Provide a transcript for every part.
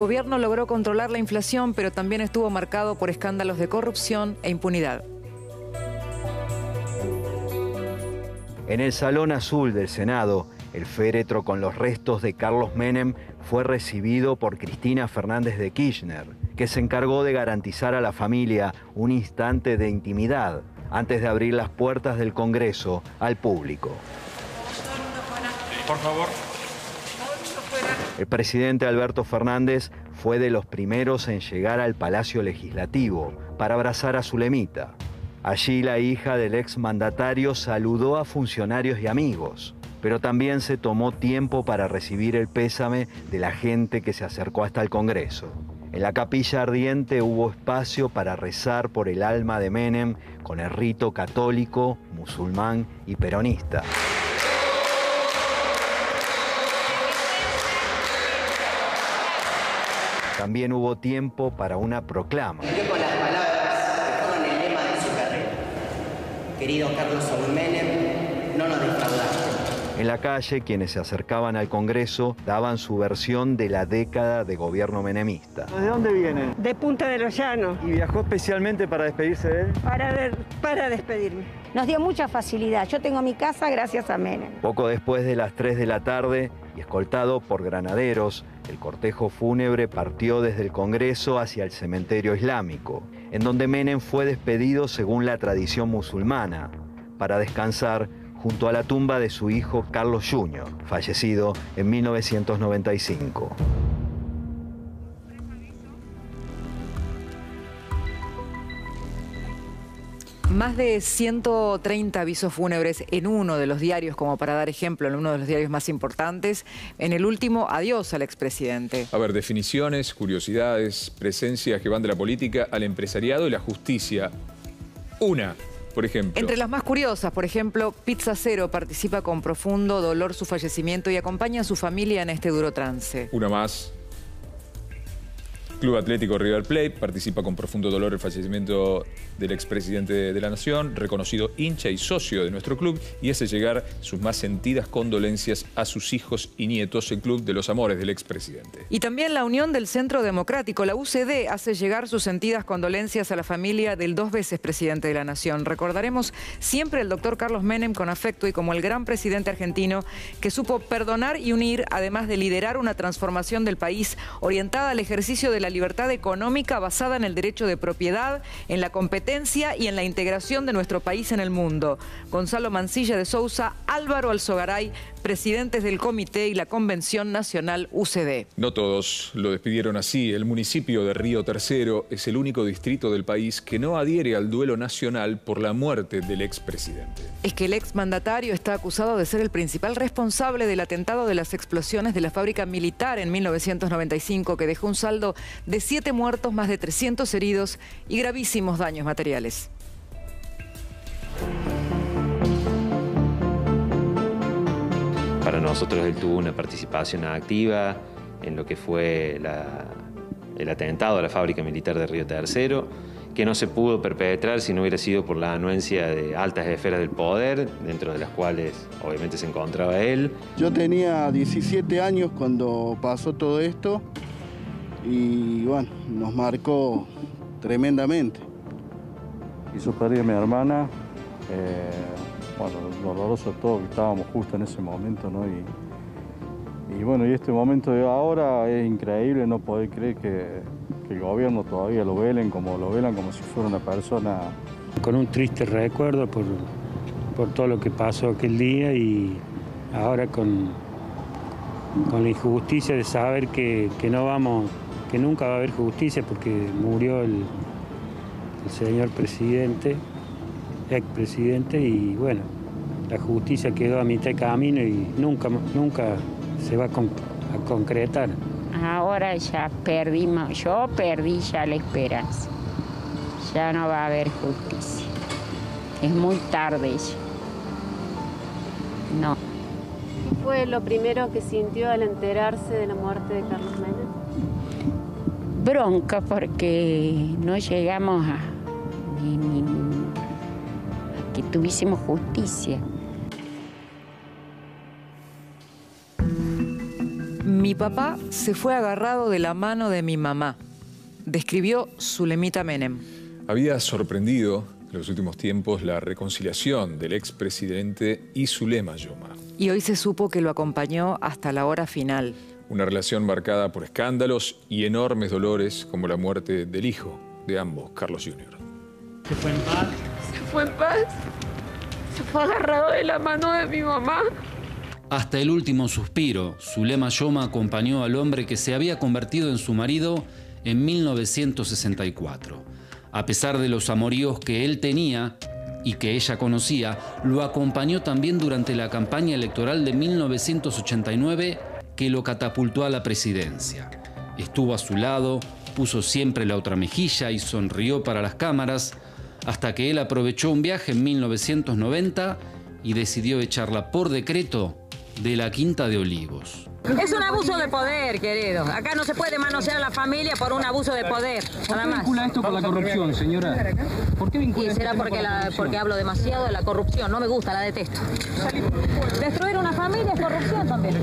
El gobierno logró controlar la inflación, pero también estuvo marcado por escándalos de corrupción e impunidad. En el Salón Azul del Senado, el féretro con los restos de Carlos Menem fue recibido por Cristina Fernández de Kirchner, que se encargó de garantizar a la familia un instante de intimidad antes de abrir las puertas del Congreso al público. Por favor. El presidente Alberto Fernández fue de los primeros en llegar al Palacio Legislativo para abrazar a Zulemita. Allí la hija del exmandatario saludó a funcionarios y amigos, pero también se tomó tiempo para recibir el pésame de la gente que se acercó hasta el Congreso. En la capilla ardiente hubo espacio para rezar por el alma de Menem con el rito católico, musulmán y peronista. También hubo tiempo para una proclama. Con las palabras que fueron el lema de su carrera. Querido Carlos Saúl Menem, no nos defraudaste. En la calle, quienes se acercaban al Congreso daban su versión de la década de gobierno menemista. ¿De dónde viene? De Punta de los Llanos. ¿Y viajó especialmente para despedirse de él? Para despedirme. Nos dio mucha facilidad. Yo tengo mi casa gracias a Menem. Poco después de las 3 de la tarde, y escoltado por granaderos, el cortejo fúnebre partió desde el Congreso hacia el cementerio islámico, en donde Menem fue despedido según la tradición musulmana, para descansar junto a la tumba de su hijo Carlos Jr., fallecido en 1995. Más de 130 avisos fúnebres en uno de los diarios, como para dar ejemplo, en uno de los diarios más importantes. En el último, adiós al expresidente. A ver, definiciones, curiosidades, presencias que van de la política al empresariado y la justicia. Una, por ejemplo. Entre las más curiosas, por ejemplo, Pizza Cero participa con profundo dolor su fallecimiento y acompaña a su familia en este duro trance. Una más. Club Atlético River Plate participa con profundo dolor el fallecimiento del expresidente de la Nación, reconocido hincha y socio de nuestro club, y hace llegar sus más sentidas condolencias a sus hijos y nietos, el Club de los Amores del expresidente. Y también la Unión del Centro Democrático, la UCD, hace llegar sus sentidas condolencias a la familia del 2 veces presidente de la Nación. Recordaremos siempre al doctor Carlos Menem con afecto y como el gran presidente argentino que supo perdonar y unir, además de liderar una transformación del país orientada al ejercicio de la libertad económica basada en el derecho de propiedad, en la competencia y en la integración de nuestro país en el mundo. Gonzalo Mansilla de Sousa, Álvaro Alzogaray, presidentes del Comité y la Convención Nacional UCD. No todos lo despidieron así. El municipio de Río Tercero es el único distrito del país que no adhiere al duelo nacional por la muerte del expresidente. Es que el exmandatario está acusado de ser el principal responsable del atentado de las explosiones de la fábrica militar en 1995, que dejó un saldo de 7 muertos, más de 300 heridos y gravísimos daños materiales. Para nosotros él tuvo una participación activa en lo que fue el atentado a la fábrica militar de Río Tercero, que no se pudo perpetrar si no hubiera sido por la anuencia de altas esferas del poder, dentro de las cuales obviamente se encontraba él. Yo tenía 17 años cuando pasó todo esto y bueno, nos marcó tremendamente. Hizo perder a mi hermana, bueno, doloroso todo, que estábamos justo en ese momento, ¿no? Y bueno, y este momento de ahora es increíble, no poder creer que el gobierno todavía lo velan como si fuera una persona. Con un triste recuerdo por todo lo que pasó aquel día y ahora con la injusticia de saber que nunca va a haber justicia porque murió el señor presidente, expresidente, y bueno, la justicia quedó a mitad de camino y nunca se va a concretar. Ahora ya perdimos, yo perdí ya la esperanza. Ya no va a haber justicia. Es muy tarde ya. No. ¿Qué fue lo primero que sintió al enterarse de la muerte de Carlos Menem? Bronca, porque no llegamos a que tuviésemos justicia. Mi papá se fue agarrado de la mano de mi mamá, describió Zulemita Menem. Había sorprendido en los últimos tiempos la reconciliación del expresidente y Zulema Yoma. Y hoy se supo que lo acompañó hasta la hora final. Una relación marcada por escándalos y enormes dolores como la muerte del hijo de ambos, Carlos Jr. ¿Se fue en paz? Se fue en paz. Se fue agarrado de la mano de mi mamá. Hasta el último suspiro, Zulema Yoma acompañó al hombre que se había convertido en su marido en 1964. A pesar de los amoríos que él tenía y que ella conocía, lo acompañó también durante la campaña electoral de 1989 que lo catapultó a la presidencia. Estuvo a su lado, puso siempre la otra mejilla y sonrió para las cámaras, hasta que él aprovechó un viaje en 1990 y decidió echarla por decreto de la Quinta de Olivos. Es un abuso de poder, querido. Acá no se puede manosear a la familia por un abuso de poder. Nada más. ¿Por qué vincula esto con la corrupción, señora? ¿Por qué vincula Y será esto porque hablo demasiado de la corrupción. No me gusta, la detesto. Destruir una familia es corrupción también.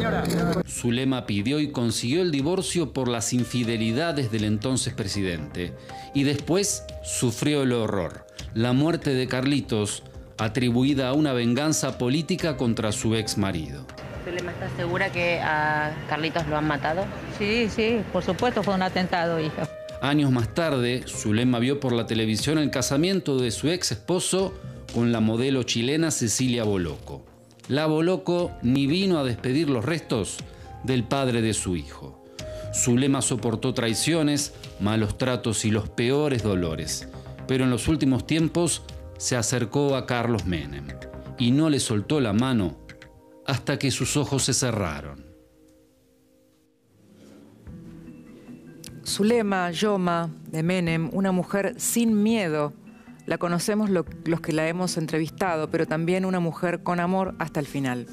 Zulema pidió y consiguió el divorcio por las infidelidades del entonces presidente. Y después sufrió el horror, la muerte de Carlitos, atribuida a una venganza política contra su ex marido. ¿Zulema está segura que a Carlitos lo han matado? Sí, por supuesto fue un atentado, hija. Años más tarde, Zulema vio por la televisión el casamiento de su ex esposo con la modelo chilena Cecilia Boloco. La Boloco ni vino a despedir los restos del padre de su hijo. Zulema soportó traiciones, malos tratos y los peores dolores, pero en los últimos tiempos se acercó a Carlos Menem y no le soltó la mano hasta que sus ojos se cerraron. Zulema Yoma de Menem, una mujer sin miedo. La conocemos los que la hemos entrevistado, pero también una mujer con amor hasta el final.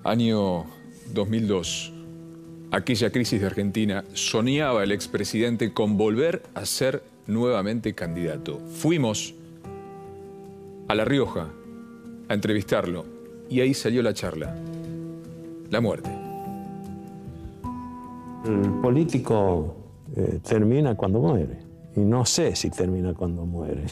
Año 2002. Aquella crisis de Argentina, soñaba el expresidente con volver a ser nuevamente candidato. Fuimos a La Rioja a entrevistarlo y ahí salió la charla. La muerte. El político termina cuando muere. Y no sé si termina cuando muere.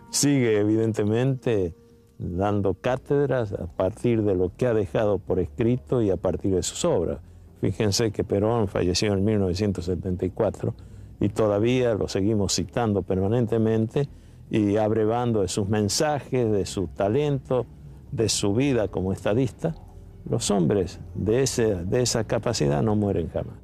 Sigue evidentemente dando cátedras a partir de lo que ha dejado por escrito y a partir de sus obras. Fíjense que Perón falleció en 1974 y todavía lo seguimos citando permanentemente y abrevando de sus mensajes, de su talento, de su vida como estadista. Los hombres de esa capacidad no mueren jamás.